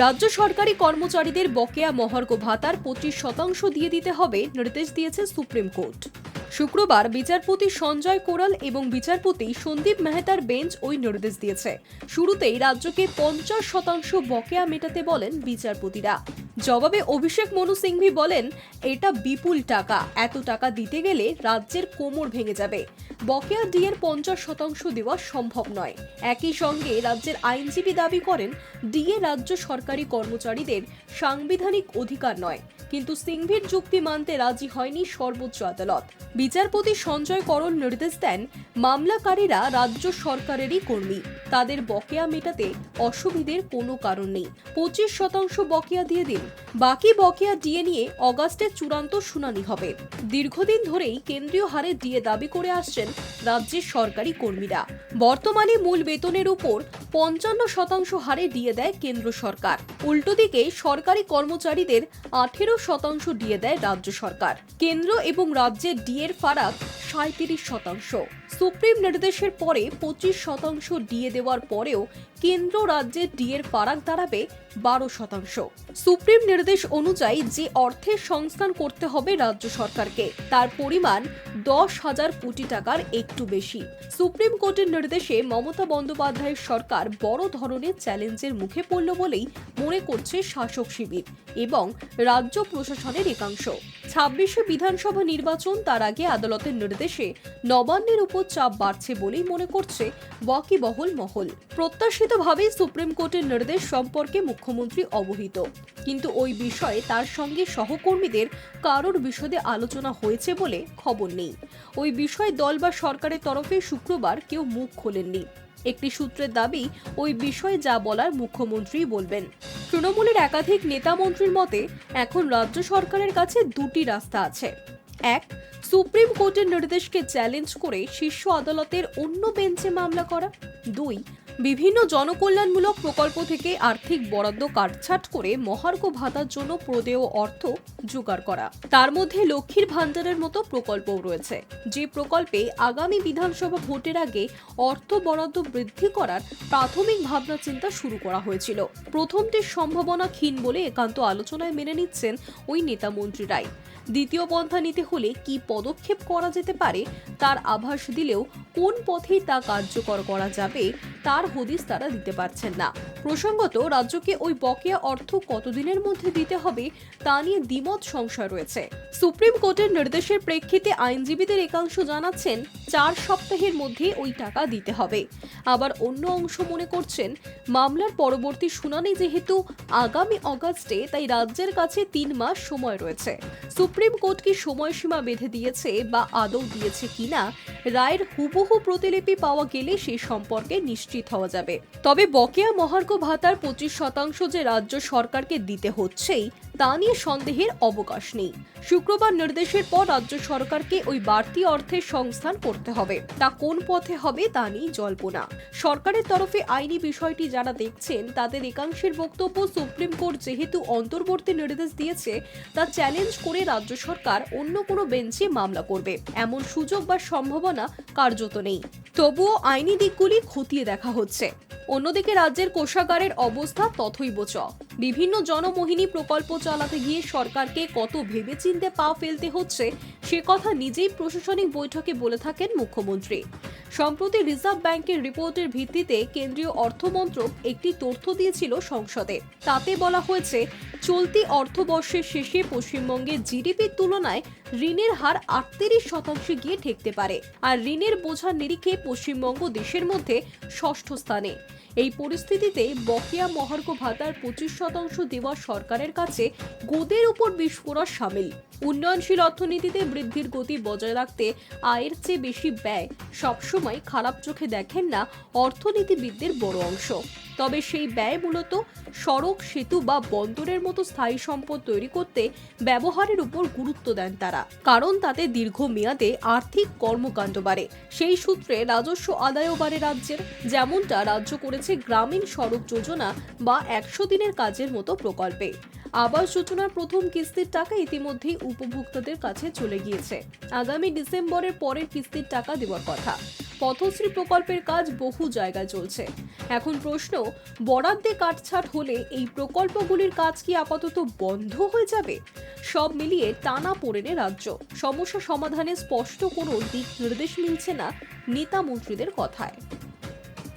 রাজ্য সরকারি কর্মচারীদের বকেয়া মহার্ঘ ভাতার 25% দিয়ে দিতে হবে নির্দেশ দিয়েছে সুপ্রিম কোর্ট। শুক্রবার বিচারপতি সঞ্জয় কোরাল এবং বিচারপতি সন্দীপ মেহতার বেঞ্চ ওই নির্দেশ দিয়েছে। শুরুতেই রাজ্যকে 50% বকেয়া মেটাতে বলেন বিচারপতিরা। জবাবে অভিষেক মনু সিংভি বলেন, এটা বিপুল টাকা, এত টাকা দিতে গেলে রাজ্যের কোমর ভেঙে যাবে। বকেয়া ডিএর 50% দেওয়া সম্ভব নয়। একই সঙ্গে রাজ্যের আইনজীবী দাবি করেন, ডিএ রাজ্য সরকারি কর্মচারীদের সাংবিধানিক অধিকার নয়। কিন্তু সিংভির যুক্তি মানতে রাজি হয়নি সর্বোচ্চ আদালত। বিচারপতি সঞ্জয় করল নির্দেশ দেন, মামলাকারীরা রাজ্য সরকারেরই কর্মী, তাদের বকেয়া মেটাতে অসুবিধের কোনো কারণ নেই। 25% বকেয়া দিয়ে দিন, বাকি বকেয়া ডিএ নিয়ে অগাস্টে চূড়ান্ত শুনানি হবে। দীর্ঘদিন ধরেই কেন্দ্রীয় হারে ডিএ দাবি করে আসছেন রাজ্যের সরকারি কর্মীরা। বর্তমানে মূল বেতনের উপর 55% হারে ডিএ দেয় কেন্দ্র সরকার। উল্টো দিকে সরকারি কর্মচারীদের 18% ডিএ দেয় রাজ্য সরকার। কেন্দ্র এবং রাজ্যের ডিএর ফারাক 37%। সুপ্রিম নির্দেশের পরে 25% ডিএ দেওয়ার পরেও কেন্দ্র রাজ্যের ডিএর ফারাক দাঁড়াবে 12%। সুপ্রিম নির্দেশ অনুযায়ী যে অর্থের সংস্থান করতে হবে রাজ্য সরকারকে, তার পরিমাণ 10,000 কোটি টাকার একটু বেশি। সুপ্রিম কোর্টের নির্দেশে মমতা বন্দ্যোপাধ্যায়ের সরকার বড় ধরনের চ্যালেঞ্জের মুখে পড়ল বলেই মনে করছে শাসক শিবির এবং রাজ্য প্রশাসনের একাংশ। 26শে বিধানসভা নির্বাচন, তার আগে আদালতের নির্দেশে নবান্নের উপর চাপ বাড়ছে বলেই মনে করছে ওয়াকিবহল মহল। প্রত্যাশিতভাবেই সুপ্রিম কোর্টের নির্দেশ সম্পর্কে মুখ্যমন্ত্রী অবহিত, কিন্তু ওই বিষয়ে তার সঙ্গে সহকর্মীদের কারোর বিশদে আলোচনা হয়েছে বলে খবর নেই। ওই বিষয়ে দল বা সরকারের তরফে শুক্রবার কেউ মুখ খোলেননি। একটি সূত্রের দাবি, ওই বিষয়ে যা বলার মুখ্যমন্ত্রী বলবেন। তৃণমূলের একাধিক নেতা মন্ত্রীর মতে এখন রাজ্য সরকারের কাছে দুটি রাস্তা আছে। এক, সুপ্রিম কোর্টের নির্দেশকে চ্যালেঞ্জ করে শীর্ষ আদালতের অন্য বেঞ্চে মামলা করা। দুই, বিভিন্ন জনকল্যাণমূলক প্রকল্প থেকে আর্থিক বরাদ্দ কাটছাট করে মহার্ঘ ভাতার জন্য প্রদেয় অর্থ জোগাড় করা। তার মধ্যে লক্ষ্মীর ভাণ্ডারের মতো প্রকল্পও রয়েছে, যে প্রকল্পে আগামী বিধানসভা ভোটের আগে অর্থ বরাদ্দ বৃদ্ধি করার প্রাথমিক ভাবনা চিন্তা শুরু করা হয়েছিল। প্রথমটির সম্ভাবনা ক্ষীণ বলে একান্ত আলোচনায় মেনে নিচ্ছেন ওই নেতা মন্ত্রীরাই। দ্বিতীয় পন্থা নিতে হলে কি পদক্ষেপ করা যেতে পারে তার আভাস দিলেও কোন পথে তা কার্যকর করা যাবে তার হদিস তারা দিতে পারছেন না। প্রসঙ্গত, রাজ্যকে ওই বকেয়া অর্থ কতদিনের মধ্যে দিতে হবে তা নিয়ে দ্বিমত সংশয় রয়েছে। সুপ্রিম কোর্টের নির্দেশের প্রেক্ষিতে আইনজীবীদের একাংশ জানাচ্ছেন 4 সপ্তাহের মধ্যে ওই টাকা দিতে হবে। আবার অন্য অংশ মনে করছেন, মামলার পরবর্তী শুনানি যেহেতু আগামী অগাস্টে, তাই রাজ্যের কাছে 3 মাস সময় রয়েছে। সুপ্রিম কোর্ট কি সময়সীমা বেঁধে দিয়েছে বা আদৌ দিয়েছে কিনা, রায়ের হুবহু প্রতিলিপি পাওয়া গেলে সে সম্পর্কে নিশ্চিত হওয়া যাবে। তবে বকেয়া মহার্ঘ ভাতার 25% যে রাজ্য সরকারকে দিতে হচ্ছেই তা নিয়ে সন্দেহের অবকাশ নেই। শুক্রবার নির্দেশের পর রাজ্য সরকারকে ওই বাড়তি অর্থের সংস্থান করতে হবে। তা কোন পথে হবে তা নিয়ে জল্পনা। সরকারের তরফে আইনি বিষয়টি যারা দেখছেন তাদের একাংশের বক্তব্য, সুপ্রিম কোর্ট যেহেতু অন্তর্বর্তী নির্দেশ দিয়েছে, তা চ্যালেঞ্জ করে রাজ্য সরকার অন্য কোনো বেঞ্চে মামলা করবে এমন সুযোগ বা সম্ভাবনা কার্যত নেই। তবুও আইনি দিকগুলি খতিয়ে দেখা হচ্ছে। অন্যদিকে রাজ্যের কোষাগারের অবস্থা তথৈবচ। বিভিন্ন জনমোহিনী প্রকল্প চালাতে গিয়ে সরকারকে কত ভেবেচিন্তে পা ফেলতে হচ্ছে সে কথা নিজেই প্রশাসনিক বৈঠকে বলে থাকেন মুখ্যমন্ত্রী। সম্প্রতি রিজার্ভ ব্যাংকের রিপোর্টের ভিত্তিতে কেন্দ্রীয় অর্থমন্ত্রক একটি তথ্য দিয়েছিল সংসদে। তাতে বলা হয়েছে, চলতি অর্থবর্ষের শেষে পশ্চিমবঙ্গের জিডিপির তুলনায় ঋণের হার 38% গিয়ে ঠেকতে পারে। আর ঋণের বোঝার নিরিখে পশ্চিমবঙ্গ দেশের মধ্যে 6ষ্ঠ স্থানে। এই পরিস্থিতিতে বকেয়া মহার্ঘ ভাতার 25% দেওয়া সরকারের কাছে গোদের উপর বিস্ফোরণ সামিল। উন্নয়নশীল অর্থনীতিতে বৃদ্ধির গতি বজায় রাখতে আয়ের চেয়ে বেশি ব্যয় সবসময় খারাপ চোখে দেখেন না অর্থনীতিবিদদের বড় অংশ। তবে সেই ব্যয় মূলত সড়ক, সেতু বা বন্দরের মতো স্থায়ী সম্পদ তৈরি করতে ব্যবহারের উপর গুরুত্ব দেন তারা, কারণ তাতে দীর্ঘমেয়াদে আর্থিক কর্মকাণ্ড বাড়ে। সেই সূত্রে রাজস্ব আদায়ও বাড়ে রাজ্যের, যেমনটা রাজ্য করেছে গ্রামীণ সড়ক যোজনা বা 100 দিনের কাজের মতো প্রকল্পে। আবাস যোজনার প্রথম কিস্তির টাকা ইতিমধ্যেই উপভোক্তাদের কাছে চলে গিয়েছে। আগামী ডিসেম্বরের পরের কিস্তির টাকা দেওয়ার কথা। পথশ্রী প্রকল্পের কাজ বহু জায়গায় চলছে। এখন প্রশ্ন, বরাদ্দে কাটছাট হলে এই প্রকল্পগুলির কাজ কি আপাতত বন্ধ হয়ে যাবে? সব মিলিয়ে টানাপোড়েনে রাজ্য। সমস্যা সমাধানে স্পষ্ট কোনো দিক নির্দেশ মিলছে না নেতা মন্ত্রীদের কথায়।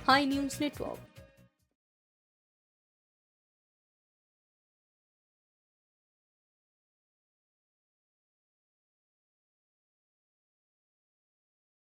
Hi news network.